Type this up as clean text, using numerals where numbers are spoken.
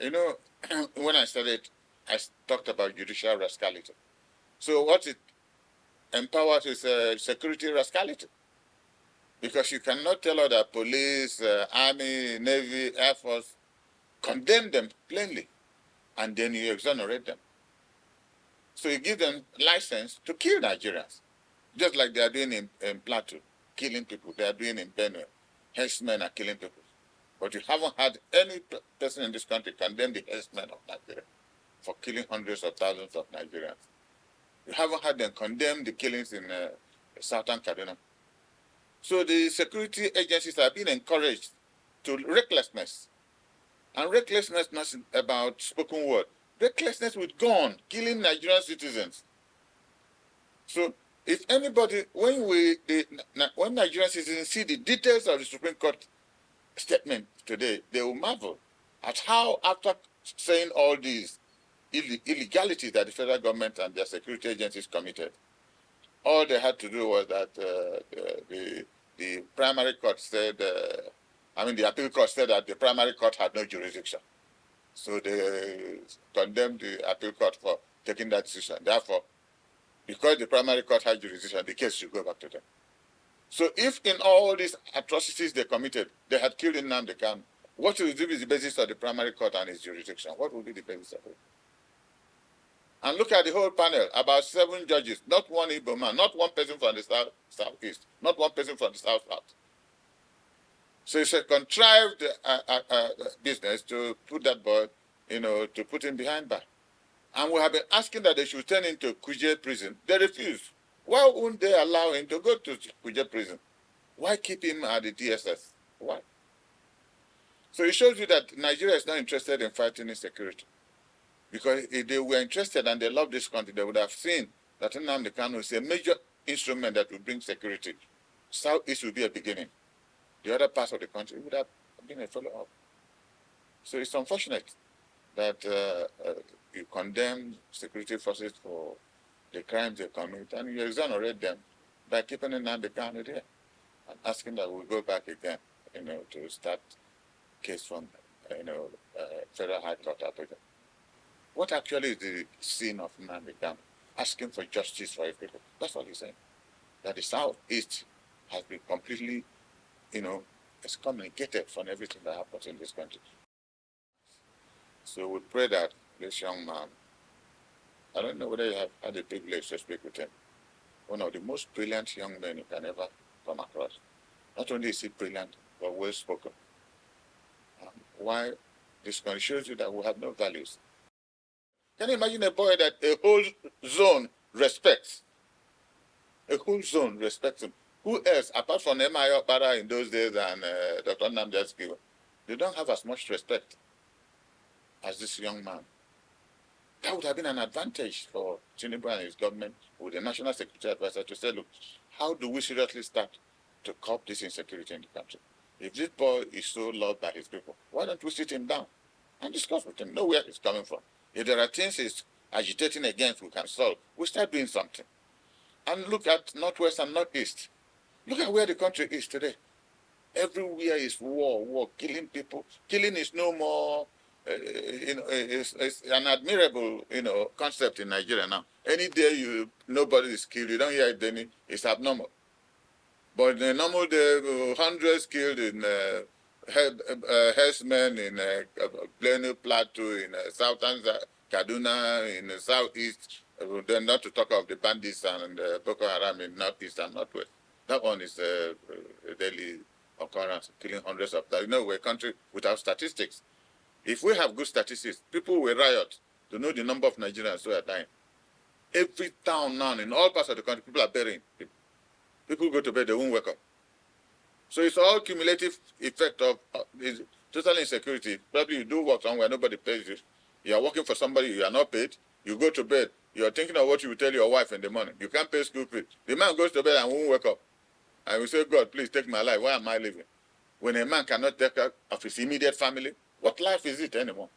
You know, when I started, talked about judicial rascality. So what it empowers is security rascality. Because you cannot tell other police, army, navy, air force, condemn them plainly, and then you exonerate them. So you give them license to kill Nigerians, just like they are doing in Plateau, killing people. They are doing in Benue. Herdsmen are killing people. But you haven't had any person in this country condemn the herdsmen of Nigeria for killing hundreds of thousands of Nigerians. You haven't had them condemn the killings in southern Kaduna. So the security agencies are being encouraged to recklessness. And recklessness not about spoken word. Recklessness with gun, killing Nigerian citizens. So if anybody, when Nigerian citizens see the details of the Supreme Court statement today, they will marvel at how, after saying all these illegalities that the federal government and their security agencies committed, all they had to do was that the primary court said, the appeal court said that the primary court had no jurisdiction. So they condemned the appeal court for taking that decision. Therefore, because the primary court had jurisdiction, the case should go back to them. So if in all these atrocities they committed, they had killed Nnamdi Kanu, what would be the basis of the primary court and its jurisdiction? What would be the basis of it? And look at the whole panel, about 7 judges, not one Igbo man, not one person from the southeast, not one person from the south. So it's a contrived business to put that boy, to put him behind bar. And we have been asking that they should turn him to Kuje prison. They refuse. Why wouldn't they allow him to go to Kuje prison? Why keep him at the DSS? Why? So it shows you that Nigeria is not interested in fighting insecurity. Because if they were interested and they love this country, they would have seen that Nnamdi Kanu is a major instrument that will bring security. Southeast will be a beginning. The other parts of the country would have been a follow-up. So it's unfortunate that you condemn security forces for the crimes they commit and you exonerate them by keeping Nnamdi Kanu there and asking that we go back again, to start case from, Federal High Court Abuja. What actually is the sin of Nnamdi Kanu? Asking for justice for his people. That's what he's saying. That the Southeast has been completely, excommunicated from everything that happens in this country. So we pray that this young man, I don't know whether you have had the privilege to speak with him, one of the most brilliant young men you can ever come across. Not only is he brilliant, but well spoken. Why this country shows you that we have no values. Can you imagine a boy that a whole zone respects? A whole zone respects him. Who else, apart from M.I. Okpara in those days and Dr. Nnamdi, they don't have as much respect as this young man. That would have been an advantage for Tinubu and his government with the National Security Advisor to say, look, how do we seriously start to curb this insecurity in the country? If this boy is so loved by his people, why don't we sit him down and discuss with him, know where he's coming from? If there are things he's agitating against we can solve, we start doing something. And look at Northwest and Northeast. Look at where the country is today. Everywhere is war, killing people. Killing is no more, it's an admirable, concept in Nigeria now. Any day nobody is killed, you don't hear it, then it's abnormal. But in a normal day, hundreds killed in herdsmen in Benue Plateau, in southern Kaduna, in the southeast, then not to talk of the bandits and Boko Haram in northeast and northwest. That one is a daily occurrence, killing hundreds of thousands. We're a country without statistics. If we have good statistics, people will riot to know the number of Nigerians who are dying. Every town now, in all parts of the country, people are burying people. People go to bed, they won't wake up. So it's all cumulative effect of total insecurity. Probably you do work somewhere, nobody pays you. You are working for somebody, you are not paid. You go to bed, you are thinking of what you will tell your wife in the morning. You can't pay school fees. The man goes to bed and won't wake up. And will say, God, please take my life. Why am I living? When a man cannot take care of his immediate family, what life is it anymore?